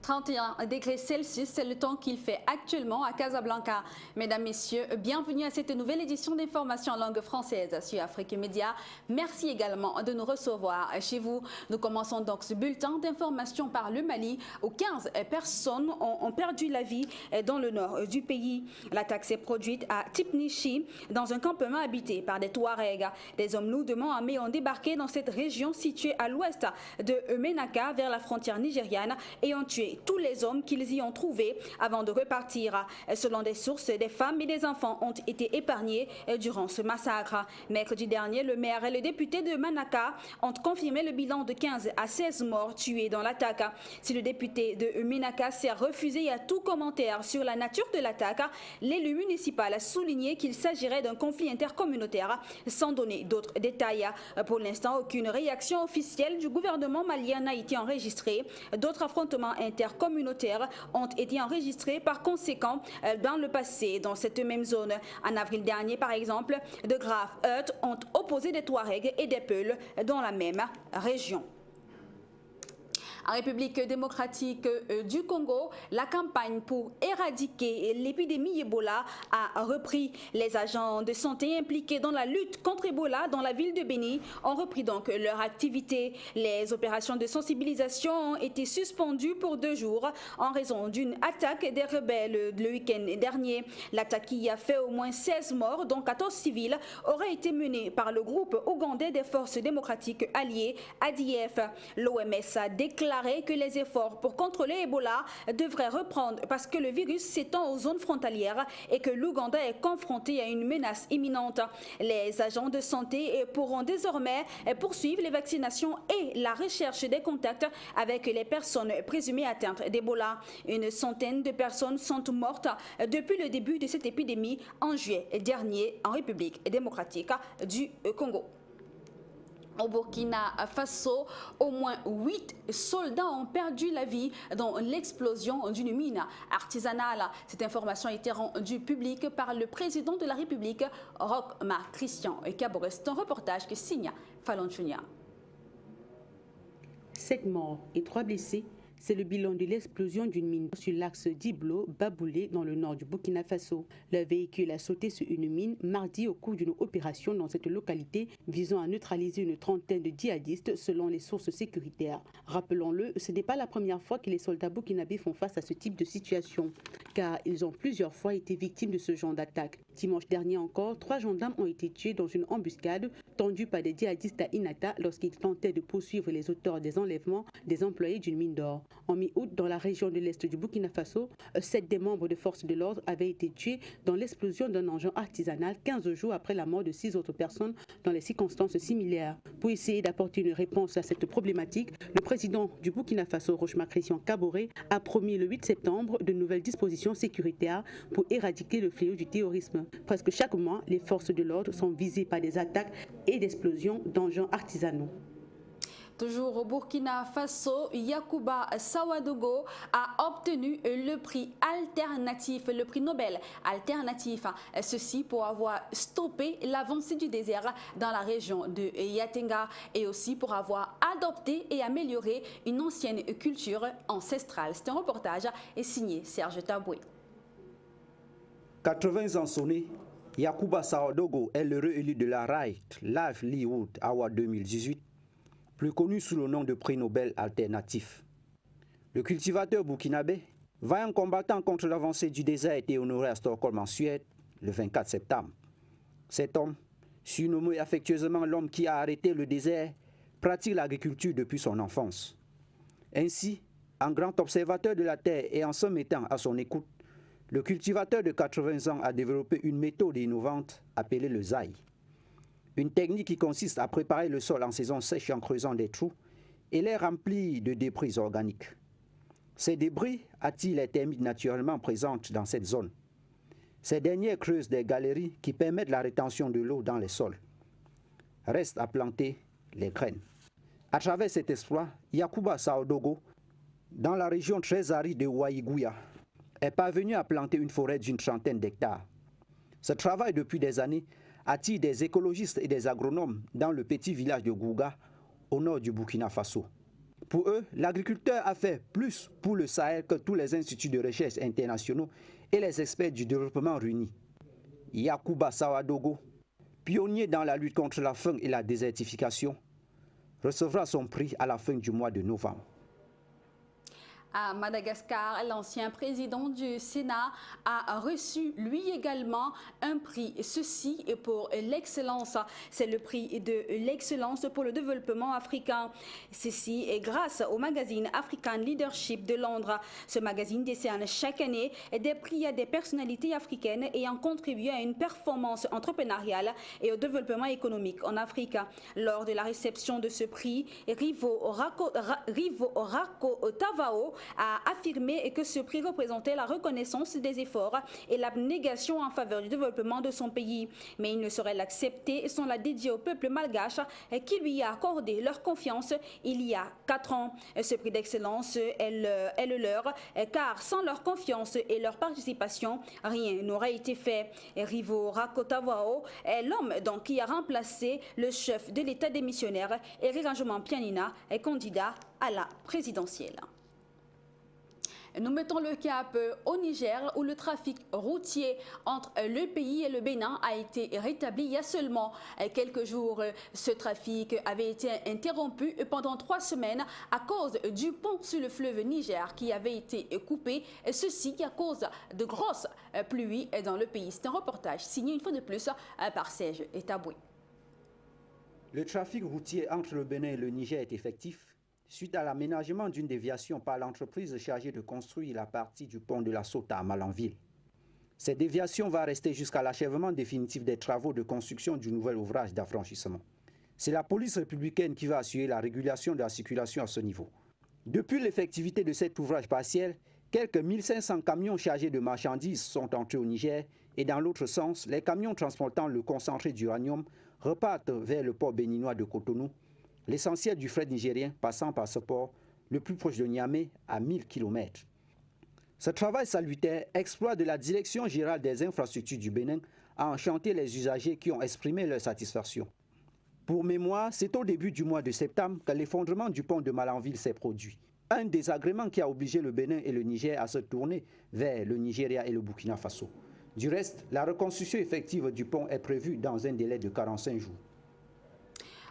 31 degrés Celsius, c'est le temps qu'il fait actuellement à Casablanca. Mesdames, Messieurs, bienvenue à cette nouvelle édition d'information en langue française sur Afrique Média. Merci également de nous recevoir chez vous. Nous commençons donc ce bulletin d'information par le Mali où 15 personnes ont perdu la vie dans le nord du pays. L'attaque s'est produite à Tipnichi, dans un campement habité par des Touaregs. Des hommes lourdement armés ont débarqué dans cette région située à l'ouest de Menaka vers la frontière nigériane et ont tué tous les hommes qu'ils y ont trouvés avant de repartir. Selon des sources, des femmes et des enfants ont été épargnés durant ce massacre. Mercredi dernier, le maire et le député de Manaka ont confirmé le bilan de 15 à 16 morts tués dans l'attaque. Si le député de Menaka s'est refusé à tout commentaire sur la nature de l'attaque, l'élu municipal a souligné qu'il s'agirait d'un conflit intercommunautaire sans donner d'autres détails. Pour l'instant, aucune réaction officielle du gouvernement malien n'a été enregistrée. D'autres affrontements intercommunautaires ont été enregistrés par conséquent dans le passé dans cette même zone. En avril dernier, par exemple, de graves heurts ont opposé des Touaregs et des Peuls dans la même région. En République démocratique du Congo, la campagne pour éradiquer l'épidémie Ebola a repris. Les agents de santé impliqués dans la lutte contre Ebola dans la ville de Beni ont repris donc leur activité. Les opérations de sensibilisation ont été suspendues pour 2 jours en raison d'une attaque des rebelles le week-end dernier. L'attaque qui a fait au moins 16 morts, dont 14 civils, aurait été menée par le groupe ougandais des forces démocratiques alliées, ADF. L'OMS a déclaré que les efforts pour contrôler Ebola devraient reprendre parce que le virus s'étend aux zones frontalières et que l'Ouganda est confronté à une menace imminente. Les agents de santé pourront désormais poursuivre les vaccinations et la recherche des contacts avec les personnes présumées atteintes d'Ebola. Une centaine de personnes sont mortes depuis le début de cette épidémie en juillet dernier en République démocratique du Congo. Au Burkina Faso, au moins 8 soldats ont perdu la vie dans l'explosion d'une mine artisanale. Cette information a été rendue publique par le président de la République, Roch-Marc Christian Kaboré. C'est un reportage que signe Fallon Chunia. 7 morts et 3 blessés. C'est le bilan de l'explosion d'une mine sur l'axe Diblo-Baboulé dans le nord du Burkina Faso. Le véhicule a sauté sur une mine mardi au cours d'une opération dans cette localité visant à neutraliser une trentaine de djihadistes selon les sources sécuritaires. Rappelons-le, ce n'est pas la première fois que les soldats burkinabés font face à ce type de situation, car ils ont plusieurs fois été victimes de ce genre d'attaque. Dimanche dernier encore, 3 gendarmes ont été tués dans une embuscade tendue par des djihadistes à Inata lorsqu'ils tentaient de poursuivre les auteurs des enlèvements des employés d'une mine d'or. En mi-août, dans la région de l'Est du Burkina Faso, 7 des membres de forces de l'ordre avaient été tués dans l'explosion d'un engin artisanal 15 jours après la mort de 6 autres personnes dans des circonstances similaires. Pour essayer d'apporter une réponse à cette problématique, le président du Burkina Faso, Roch-Marc Christian Kaboré, a promis le 8 septembre de nouvelles dispositions sécuritaires pour éradiquer le fléau du terrorisme. Presque chaque mois, les forces de l'ordre sont visées par des attaques et d'explosions d'engins artisanaux. Toujours au Burkina Faso, Yacouba Sawadogo a obtenu le prix alternatif, le prix Nobel alternatif. Ceci pour avoir stoppé l'avancée du désert dans la région de Yatenga et aussi pour avoir adopté et amélioré une ancienne culture ancestrale. C'est un reportage signé Serge Taboué. 80 ans sonnés, Yacouba Sawadogo est le réélu de la Right Livelihood Award 2018. Plus connu sous le nom de prix Nobel alternatif. Le cultivateur burkinabé, vaillant combattant contre l'avancée du désert, a été honoré à Stockholm en Suède le 24 septembre. Cet homme, surnommé affectueusement l'homme qui a arrêté le désert, pratique l'agriculture depuis son enfance. Ainsi, en grand observateur de la terre et en se mettant à son écoute, le cultivateur de 80 ans a développé une méthode innovante appelée le zaï. Une technique qui consiste à préparer le sol en saison sèche en creusant des trous et les remplir de débris organiques. Ces débris attirent les termites naturellement présentes dans cette zone. Ces dernières creusent des galeries qui permettent la rétention de l'eau dans les sols. Reste à planter les graines. À travers cet exploit, Yacouba Sawadogo, dans la région très aride de Waïgouya, est parvenu à planter une forêt d'une trentaine d'hectares. Ce travail depuis des années attire des écologistes et des agronomes dans le petit village de Gouga, au nord du Burkina Faso. Pour eux, l'agriculteur a fait plus pour le Sahel que tous les instituts de recherche internationaux et les experts du développement réunis. Yacouba Sawadogo, pionnier dans la lutte contre la faim et la désertification, recevra son prix à la fin du mois de novembre. À Madagascar, l'ancien président du Sénat a reçu lui également un prix. Ceci est pour l'excellence. C'est le prix de l'excellence pour le développement africain. Ceci est grâce au magazine African Leadership de Londres. Ce magazine décerne chaque année des prix à des personnalités africaines ayant contribué à une performance entrepreneuriale et au développement économique en Afrique. Lors de la réception de ce prix, Rivo Rakotavao a affirmé que ce prix représentait la reconnaissance des efforts et l'abnégation en faveur du développement de son pays. Mais il ne saurait l'accepter sans la dédier au peuple malgache qui lui a accordé leur confiance il y a 4 ans. Ce prix d'excellence est le leur, car sans leur confiance et leur participation, rien n'aurait été fait. Rivo Rakotavao est l'homme qui a remplacé le chef de l'État démissionnaire, Éric Pianina, candidat à la présidentielle. Nous mettons le cap au Niger où le trafic routier entre le pays et le Bénin a été rétabli il y a seulement quelques jours. Ce trafic avait été interrompu pendant 3 semaines à cause du pont sur le fleuve Niger qui avait été coupé, ceci à cause de grosses pluies dans le pays. C'est un reportage signé une fois de plus par Serge Etaboué. Le trafic routier entre le Bénin et le Niger est effectif suite à l'aménagement d'une déviation par l'entreprise chargée de construire la partie du pont de la Sota à Malanville. Cette déviation va rester jusqu'à l'achèvement définitif des travaux de construction du nouvel ouvrage d'affranchissement. C'est la police républicaine qui va assurer la régulation de la circulation à ce niveau. Depuis l'effectivité de cet ouvrage partiel, quelques 1500 camions chargés de marchandises sont entrés au Niger et dans l'autre sens, les camions transportant le concentré d'uranium repartent vers le port béninois de Cotonou, l'essentiel du fret nigérien passant par ce port, le plus proche de Niamey, à 1000 km. Ce travail salutaire, exploit de la Direction générale des infrastructures du Bénin, a enchanté les usagers qui ont exprimé leur satisfaction. Pour mémoire, c'est au début du mois de septembre que l'effondrement du pont de Malanville s'est produit. Un désagrément qui a obligé le Bénin et le Niger à se tourner vers le Nigeria et le Burkina Faso. Du reste, la reconstruction effective du pont est prévue dans un délai de 45 jours.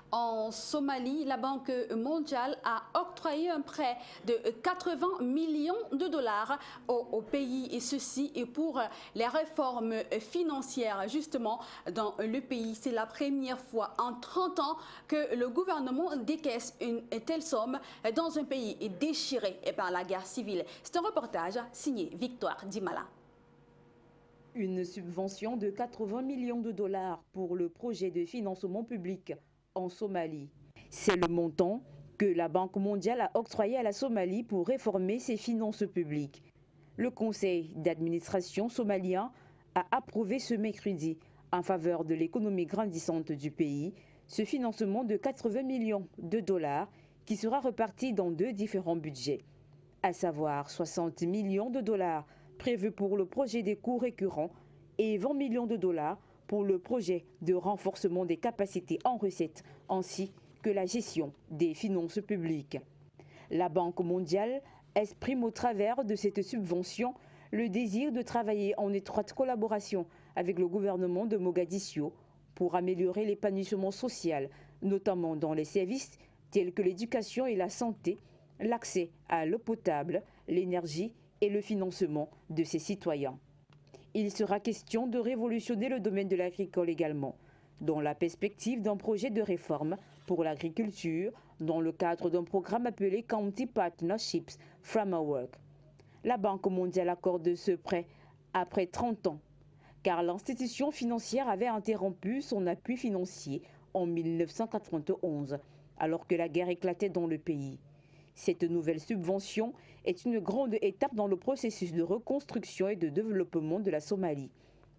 En Somalie, la Banque mondiale a octroyé un prêt de 80 millions de dollars au pays, et ceci est pour les réformes financières justement dans le pays. C'est la première fois en 30 ans que le gouvernement décaisse une telle somme dans un pays déchiré par la guerre civile. C'est un reportage signé Victoire Dimala. Une subvention de 80 millions de dollars pour le projet de financement public en Somalie. C'est le montant que la Banque mondiale a octroyé à la Somalie pour réformer ses finances publiques. Le conseil d'administration somalien a approuvé ce mercredi, en faveur de l'économie grandissante du pays, ce financement de 80 millions de dollars qui sera reparti dans 2 différents budgets, à savoir 60 millions de dollars prévus pour le projet des coûts récurrents et 20 millions de dollars pour le projet de renforcement des capacités en recettes ainsi que la gestion des finances publiques. La Banque mondiale exprime au travers de cette subvention le désir de travailler en étroite collaboration avec le gouvernement de Mogadiscio pour améliorer l'épanouissement social, notamment dans les services tels que l'éducation et la santé, l'accès à l'eau potable, l'énergie et le financement de ses citoyens. Il sera question de révolutionner le domaine de l'agricole également, dans la perspective d'un projet de réforme pour l'agriculture dans le cadre d'un programme appelé County Partnerships Framework. La Banque mondiale accorde ce prêt après 30 ans, car l'institution financière avait interrompu son appui financier en 1991, alors que la guerre éclatait dans le pays. Cette nouvelle subvention est une grande étape dans le processus de reconstruction et de développement de la Somalie.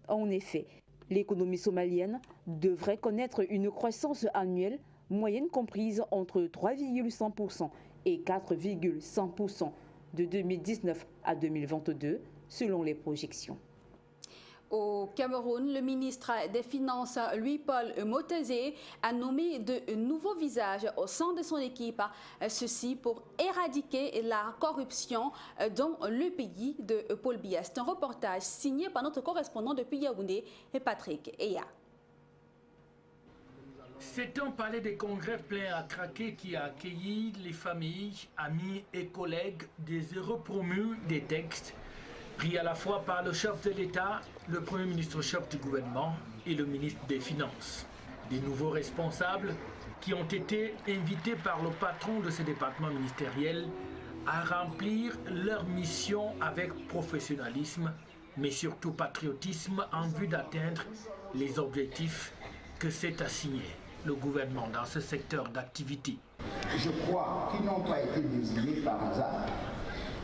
En effet, l'économie somalienne devrait connaître une croissance annuelle moyenne comprise entre 3,5% et 4,5% de 2019 à 2022, selon les projections. Au Cameroun, le ministre des Finances, Louis-Paul Motazé, a nommé de nouveaux visages au sein de son équipe, ceci pour éradiquer la corruption dans le pays de Paul Biya. C'est un reportage signé par notre correspondant depuis Yaoundé, Patrick Eya. C'est un palais des congrès plein à craquer qui a accueilli les familles, amis et collègues des heureux promus des textes pris à la fois par le chef de l'État, le Premier ministre chef du gouvernement et le ministre des Finances. Des nouveaux responsables qui ont été invités par le patron de ce département ministériel à remplir leur mission avec professionnalisme, mais surtout patriotisme en vue d'atteindre les objectifs que s'est assigné le gouvernement dans ce secteur d'activité. Je crois qu'ils n'ont pas été désignés par hasard.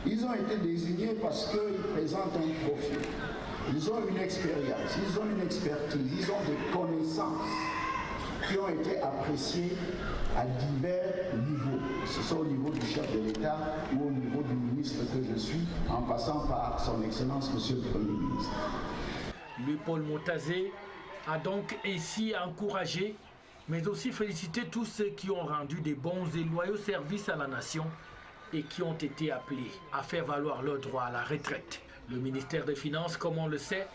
Ils ont été désignés parce qu'ils présentent un profil. Ils ont une expérience, ils ont une expertise, ils ont des connaissances qui ont été appréciées à divers niveaux. Ce soit au niveau du chef de l'État ou au niveau du ministre que je suis, en passant par son Excellence, Monsieur le Premier ministre. Louis-Paul Motazé a donc ainsi encouragé, mais aussi félicité tous ceux qui ont rendu des bons et loyaux services à la nation et qui ont été appelés à faire valoir leur droit à la retraite. Le ministère des Finances, comme on le sait,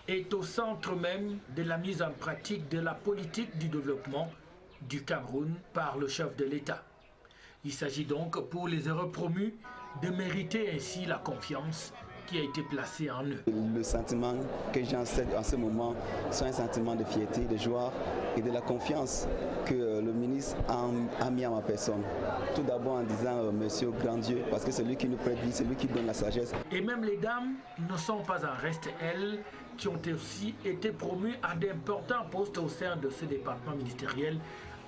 est au centre même de la mise en pratique de la politique du développement du Cameroun par le chef de l'État. Il s'agit donc pour les heureux promus de mériter ainsi la confiance qui a été placée en eux. Le sentiment que j'ai en ce moment, c'est un sentiment de fierté, de joie et de la confiance que le ministre a mis à ma personne. Tout d'abord en disant Monsieur grand Dieu, parce que c'est lui qui nous prédit, c'est lui qui donne la sagesse. Et même les dames ne sont pas en reste, elles, qui ont aussi été promues à d'importants postes au sein de ce département ministériel,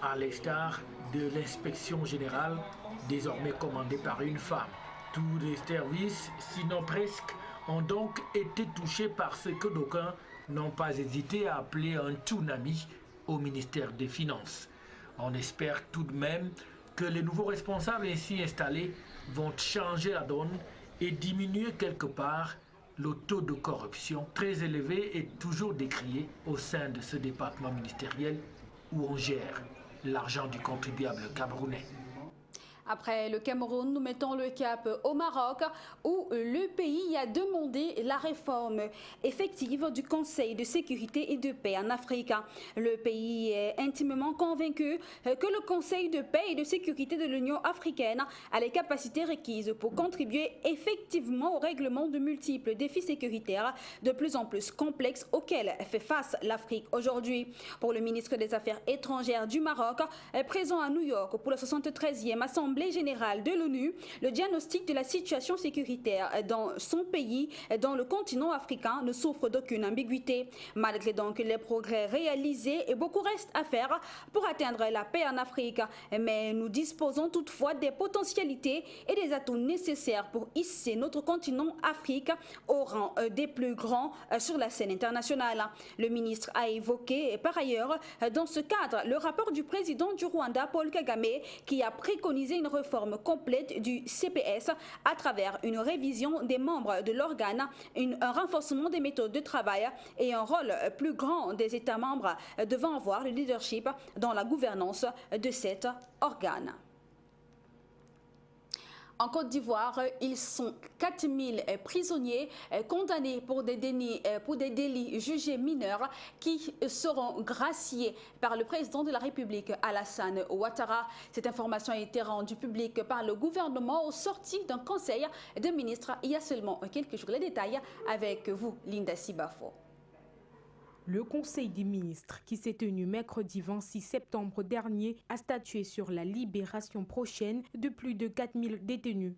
à l'instar de l'inspection générale, désormais commandée par une femme. Tous les services, sinon presque, ont donc été touchés par ce que d'aucuns n'ont pas hésité à appeler un tsunami au ministère des Finances. On espère tout de même que les nouveaux responsables ainsi installés vont changer la donne et diminuer quelque part le taux de corruption très élevé et toujours décrié au sein de ce département ministériel où on gère l'argent du contribuable camerounais. Après le Cameroun, nous mettons le cap au Maroc où le pays a demandé la réforme effective du Conseil de sécurité et de paix en Afrique. Le pays est intimement convaincu que le Conseil de paix et de sécurité de l'Union africaine a les capacités requises pour contribuer effectivement au règlement de multiples défis sécuritaires de plus en plus complexes auxquels fait face l'Afrique aujourd'hui. Pour le ministre des Affaires étrangères du Maroc, présent à New York pour la 73e Assemblée générale de l'ONU, le diagnostic de la situation sécuritaire dans son pays, dans le continent africain, ne souffre d'aucune ambiguïté. Malgré donc les progrès réalisés, et beaucoup reste à faire pour atteindre la paix en Afrique. Mais nous disposons toutefois des potentialités et des atouts nécessaires pour hisser notre continent Afrique au rang des plus grands sur la scène internationale. Le ministre a évoqué par ailleurs dans ce cadre le rapport du président du Rwanda, Paul Kagame, qui a préconisé une réforme complète du CPS à travers une révision des membres de l'organe, un renforcement des méthodes de travail et un rôle plus grand des États membres devant avoir le leadership dans la gouvernance de cet organe. En Côte d'Ivoire, ils sont 4000 prisonniers condamnés pour des délits jugés mineurs qui seront graciés par le président de la République, Alassane Ouattara. Cette information a été rendue publique par le gouvernement au sorti d'un conseil de ministres il y a seulement quelques jours. Les détails avec vous, Linda Sibafo. Le Conseil des ministres, qui s'est tenu mercredi 26 septembre dernier, a statué sur la libération prochaine de plus de 4000 détenus.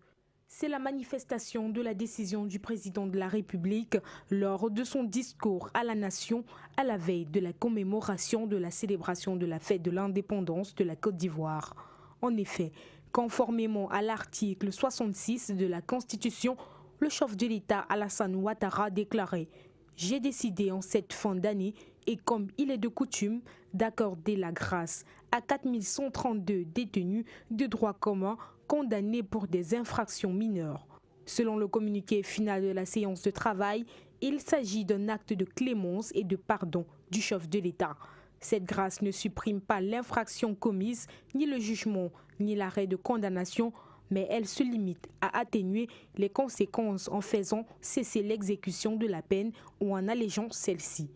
C'est la manifestation de la décision du président de la République lors de son discours à la nation à la veille de la commémoration de la célébration de la fête de l'indépendance de la Côte d'Ivoire. En effet, conformément à l'article 66 de la Constitution, le chef de l'État Alassane Ouattara déclarait « J'ai décidé en cette fin d'année, et comme il est de coutume, d'accorder la grâce à 4132 détenus de droit commun condamnés pour des infractions mineures. » Selon le communiqué final de la séance de travail, Il s'agit d'un acte de clémence et de pardon du chef de l'État. Cette grâce ne supprime pas l'infraction commise, ni le jugement, ni l'arrêt de condamnation, mais elle se limite à atténuer les conséquences en faisant cesser l'exécution de la peine ou en allégeant celle-ci.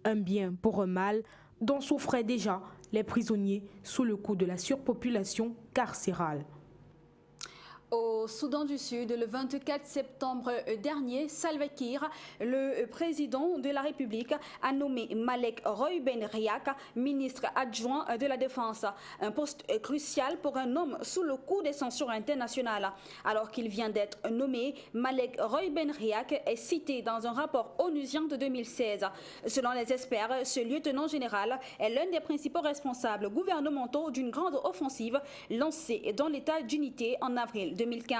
Un bien pour un mal dont souffraient déjà les prisonniers sous le coup de la surpopulation carcérale. Au Soudan du Sud, le 24 septembre dernier, Salva Kiir, le président de la République, a nommé Malek Roy-Ben Riak, ministre adjoint de la Défense, un poste crucial pour un homme sous le coup des censures internationales. Alors qu'il vient d'être nommé, Malek Roy-Ben Riak est cité dans un rapport onusien de 2016. Selon les experts, ce lieutenant général est l'un des principaux responsables gouvernementaux d'une grande offensive lancée dans l'état d'unité en avril 2015.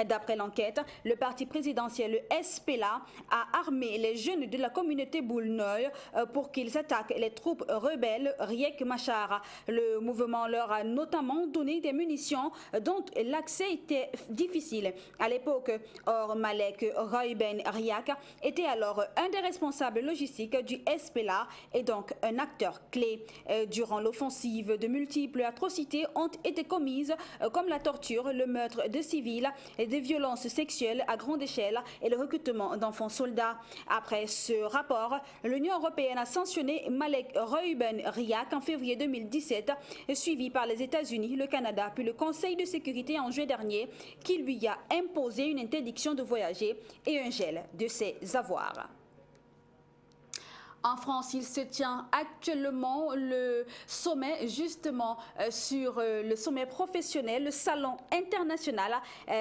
D'après l'enquête, le parti présidentiel, le SPLA, a armé les jeunes de la communauté Boulnoy pour qu'ils attaquent les troupes rebelles Riek Machar. Le mouvement leur a notamment donné des munitions dont l'accès était difficile à l'époque. Or, Malek Roy-Ben Riak était alors un des responsables logistiques du SPLA et donc un acteur clé. Durant l'offensive, de multiples atrocités ont été commises comme la torture, le meurtre de civils et des violences sexuelles à grande échelle et le recrutement d'enfants soldats. Après ce rapport, l'Union européenne a sanctionné Malek Roy-Ben Riak en février 2017, suivi par les États-Unis, le Canada, puis le Conseil de sécurité en juin dernier, qui lui a imposé une interdiction de voyager et un gel de ses avoirs. En France, il se tient actuellement le sommet justement sur le sommet professionnel, le salon international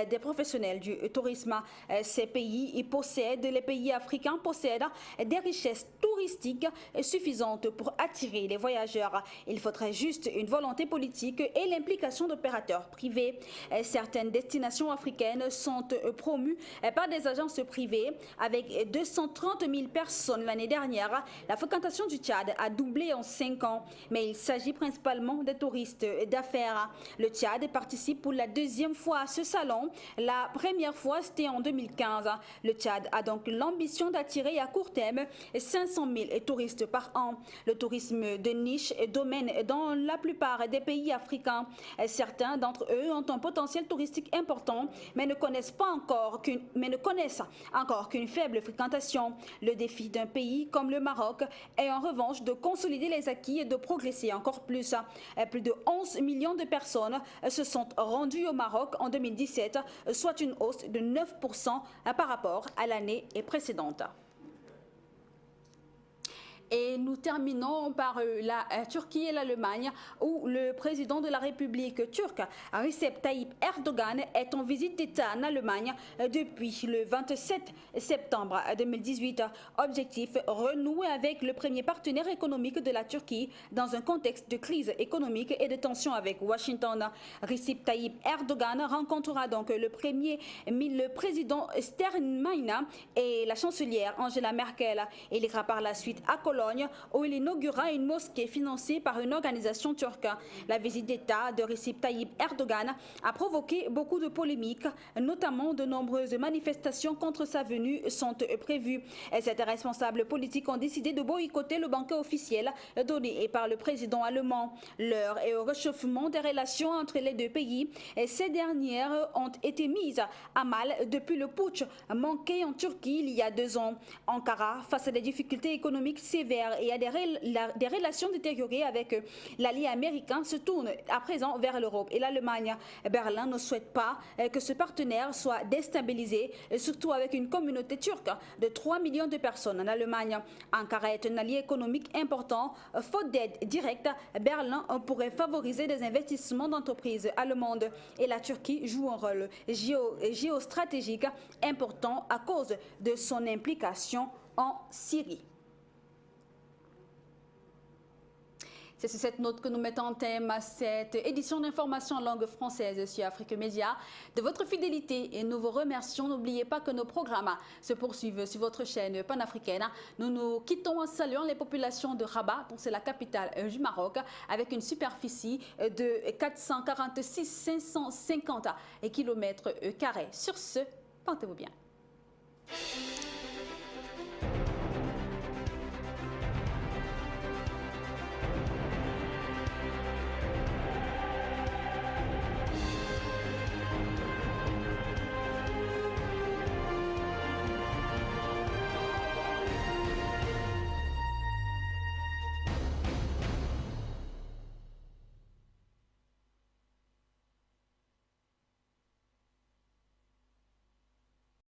des professionnels du tourisme. Ces pays les pays africains possèdent des richesses touristiques suffisantes pour attirer les voyageurs. Il faudrait juste une volonté politique et l'implication d'opérateurs privés. Certaines destinations africaines sont promues par des agences privées avec 230 000 personnes l'année dernière. La fréquentation du Tchad a doublé en 5 ans, mais il s'agit principalement des touristes d'affaires. Le Tchad participe pour la deuxième fois à ce salon. La première fois, c'était en 2015. Le Tchad a donc l'ambition d'attirer à court terme 500 000 touristes par an. Le tourisme de niche domine dans la plupart des pays africains. Certains d'entre eux ont un potentiel touristique important, mais ne connaissent encore qu'une faible fréquentation. Le défi d'un pays comme le Maroc est en revanche de consolider les acquis et de progresser encore plus. Plus de 11 millions de personnes se sont rendues au Maroc en 2017, soit une hausse de 9% par rapport à l'année précédente. Et nous terminons par la Turquie et l'Allemagne, où le président de la République turque, Recep Tayyip Erdogan, est en visite d'État en Allemagne depuis le 27 septembre 2018. Objectif, renouer avec le premier partenaire économique de la Turquie dans un contexte de crise économique et de tensions avec Washington. Recep Tayyip Erdogan rencontrera donc le président Steinmeier et la chancelière Angela Merkel. Il ira par la suite à Cologne, où il inaugurera une mosquée financée par une organisation turque. La visite d'État de Recep Tayyip Erdogan a provoqué beaucoup de polémiques, notamment de nombreuses manifestations contre sa venue sont prévues. Certains responsables politiques ont décidé de boycotter le banquet officiel donné par le président allemand. L'heure est au réchauffement des relations entre les deux pays. Ces dernières ont été mises à mal depuis le putsch manqué en Turquie il y a 2 ans. Ankara, face à des difficultés économiques sévères et à des relations détériorées avec l'allié américain, se tourne à présent vers l'Europe et l'Allemagne. Berlin ne souhaite pas que ce partenaire soit déstabilisé, surtout avec une communauté turque de 3 millions de personnes en Allemagne. Ankara est un allié économique important. Faute d'aide directe, Berlin pourrait favoriser des investissements d'entreprises allemandes et la Turquie joue un rôle géostratégique important à cause de son implication en Syrie. C'est sur cette note que nous mettons en thème à cette édition d'information en langue française sur Afrique Média. De votre fidélité et nous vous remercions. N'oubliez pas que nos programmes se poursuivent sur votre chaîne panafricaine. Nous nous quittons en saluant les populations de Rabat, dont c'est la capitale du Maroc, avec une superficie de 446 550 km². Sur ce, portez-vous bien.